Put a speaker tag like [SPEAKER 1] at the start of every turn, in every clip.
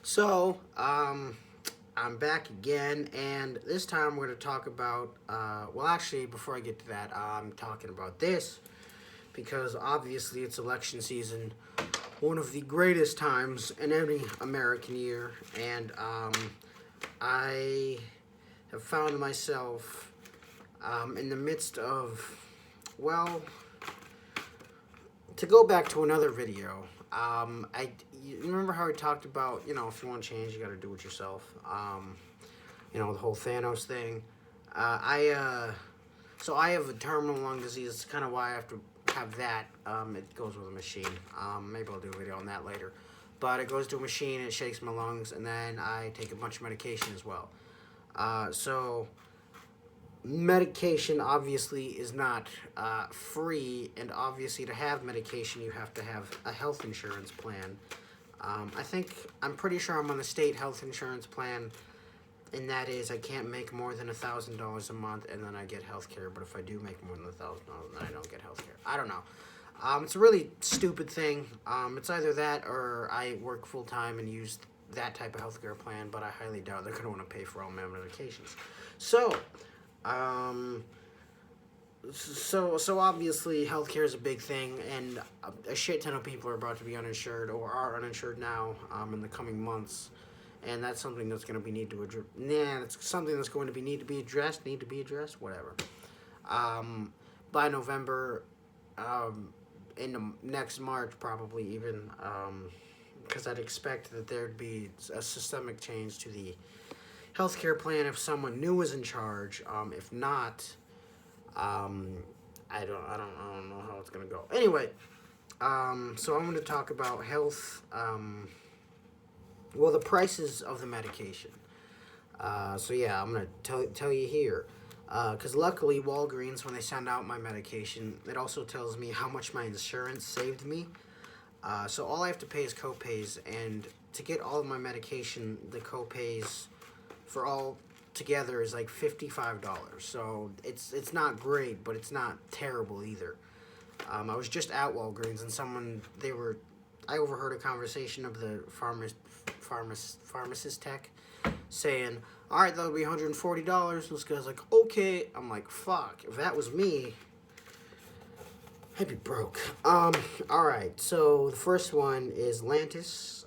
[SPEAKER 1] So, I'm back again, and this time we're going to talk about, well, actually, before I get to that, I'm talking about this because obviously it's election season, one of the greatest times in any American year, and I have found myself in the midst of, well, to go back to another video, you remember how we talked about, if you want to change, you got to do it yourself. The whole Thanos thing. So I have a terminal lung disease. It's kind of why I have to have that. It goes with a machine. Maybe I'll do a video on that later. But it goes to a machine, it shakes my lungs, and then I take a bunch of medication as well. So medication obviously is not free, and obviously to have medication you have to have a health insurance plan. I'm pretty sure I'm on the state health insurance plan, and that is I can't make more than $1,000 a month, and then I get health care. But if I do make more than $1,000, then I don't get health care. I don't know. It's a really stupid thing. It's either that or I work full time and use that type of health care plan, but I highly doubt they're going to want to pay for all my medications. So, um, so obviously, healthcare is a big thing, and a shit ton of people are about to be uninsured or are uninsured now in the coming months, and that's something that's going to be need to address. That's something that's going to be need to be addressed, whatever. By November, in the next March, probably even, because I'd expect that there'd be a systemic change to the healthcare plan if someone new was in charge. If not, I don't know how it's gonna go. Anyway, so I'm gonna talk about health. The prices of the medication. So yeah, I'm gonna tell you here. Because luckily, Walgreens, when they send out my medication, it also tells me how much my insurance saved me. So all I have to pay is copays, and to get all of my medication, the copays for all together is like $55. So it's not great, but it's not terrible either. I was just at Walgreens, and I overheard a conversation of the pharmacist tech saying, all right, that'll be $140. This guy's like, okay. I'm like, fuck, if that was me, I'd be broke. All right, so the first one is Lantus.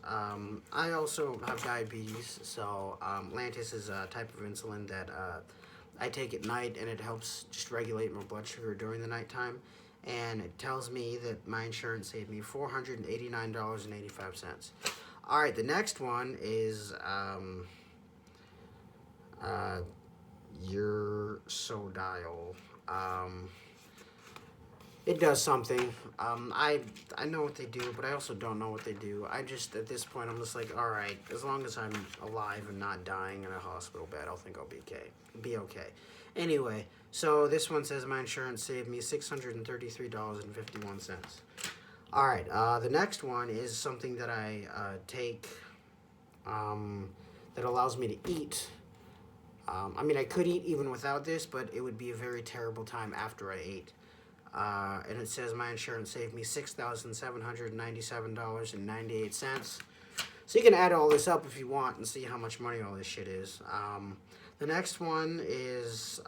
[SPEAKER 1] I also have diabetes, so Lantus is a type of insulin that I take at night, and it helps just regulate my blood sugar during the nighttime. And it tells me that my insurance saved me $489.85. All right, the next one is your Sodiol. It does something. I know what they do, but I also don't know what they do. At this point, I'm just like, all right, as long as I'm alive and not dying in a hospital bed, I'll think I'll be okay. Anyway, so this one says my insurance saved me $633.51. All right, the next one is something that I take that allows me to eat. I could eat even without this, but it would be a very terrible time after I ate. And it says my insurance saved me $6,797.98. So you can add all this up if you want and see how much money all this shit is. The next one is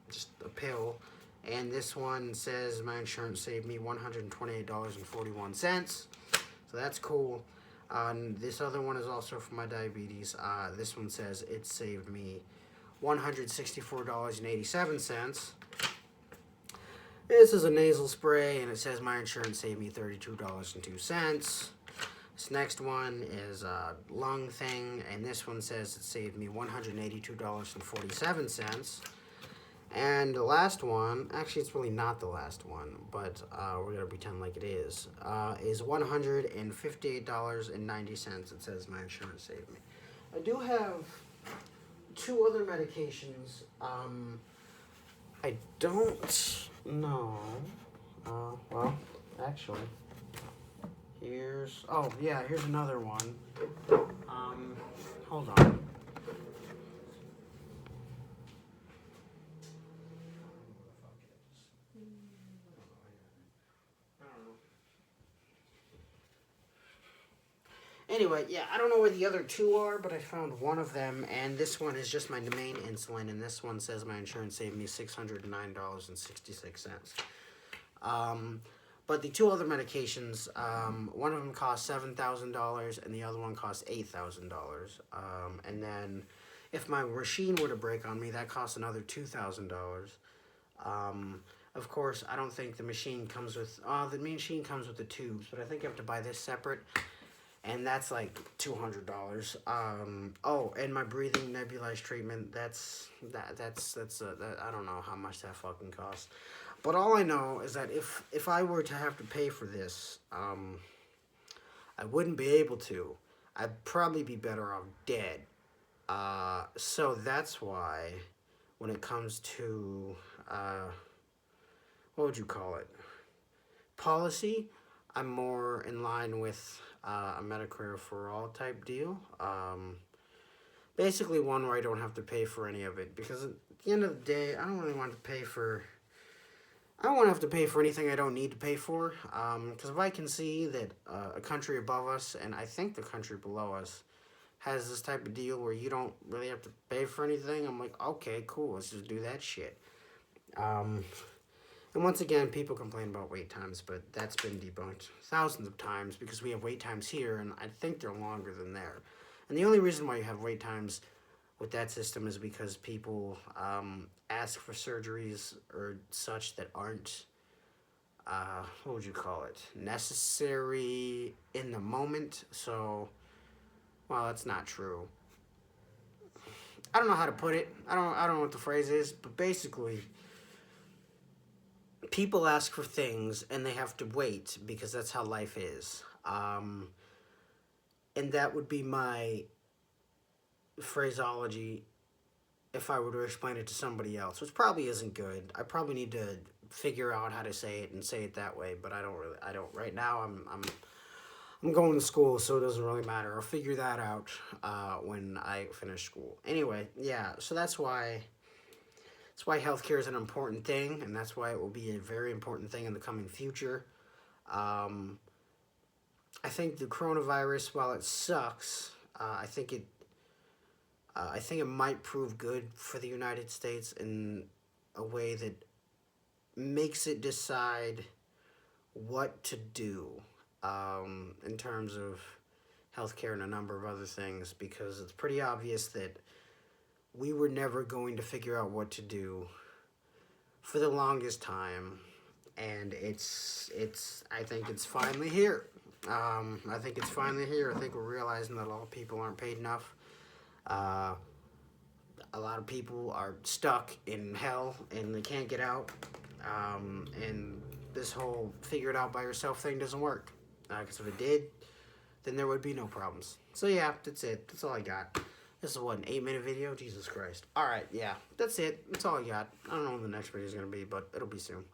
[SPEAKER 1] just a pill, and this one says my insurance saved me $128.41. So that's cool. This other one is also for my diabetes. This one says it saved me $164.87. This is a nasal spray, and it says my insurance saved me $32.02. This next one is a lung thing, and this one says it saved me $182.47. And the last one, actually it's really not the last one, but we're going to pretend like it is $158.90. It says my insurance saved me. I do have two other medications. I don't know. Actually, here's another one. Hold on. Anyway, yeah, I don't know where the other two are, but I found one of them, and this one is just my main insulin, and this one says my insurance saved me $609.66. But the two other medications, one of them cost $7,000, and the other one cost $8,000. And then, if my machine were to break on me, that costs another $2,000. Of course, I don't think the machine comes with, the machine comes with the tubes, but I think you have to buy this separate, and that's like $200. Oh, and my breathing nebulized treatment, I don't know how much that fucking costs. But all I know is that if I were to have to pay for this, I wouldn't be able to. I'd probably be better off dead. So that's why, when it comes to, what would you call it? Policy, I'm more in line with a Medicare for all type deal. Basically one where I don't have to pay for any of it, because at the end of the day, I don't really want to pay for, I don't want to have to pay for anything I don't need to pay for, because if I can see that a country above us, and I think the country below us, has this type of deal where you don't really have to pay for anything, I'm like, okay, cool, let's just do that shit. And once again, people complain about wait times, but that's been debunked thousands of times, because we have wait times here, and I think they're longer than there. And the only reason why you have wait times with that system is because people ask for surgeries or such that aren't, what would you call it, necessary in the moment. So, well, that's not true. I don't know how to put it. I don't know what the phrase is, but basically, people ask for things and they have to wait because that's how life is. And that would be my phraseology if I were to explain it to somebody else, which probably isn't good. I probably need to figure out how to say it and say it that way, but I don't. Right now, I'm going to school, so it doesn't really matter. I'll figure that out when I finish school. Anyway, yeah, so that's why healthcare is an important thing, and that's why it will be a very important thing in the coming future. I think the coronavirus, while it sucks, I think it might prove good for the United States in a way that makes it decide what to do in terms of healthcare and a number of other things, because it's pretty obvious that we were never going to figure out what to do for the longest time, and I think it's finally here. I think it's finally here. I think we're realizing that a lot of people aren't paid enough. A lot of people are stuck in hell and they can't get out. And this whole figure it out by yourself thing doesn't work. Because if it did, then there would be no problems. So yeah, that's it. That's all I got. This is what, an 8-minute video? Jesus Christ. Alright, yeah. That's it. That's all I got. I don't know when the next video is going to be, but it'll be soon.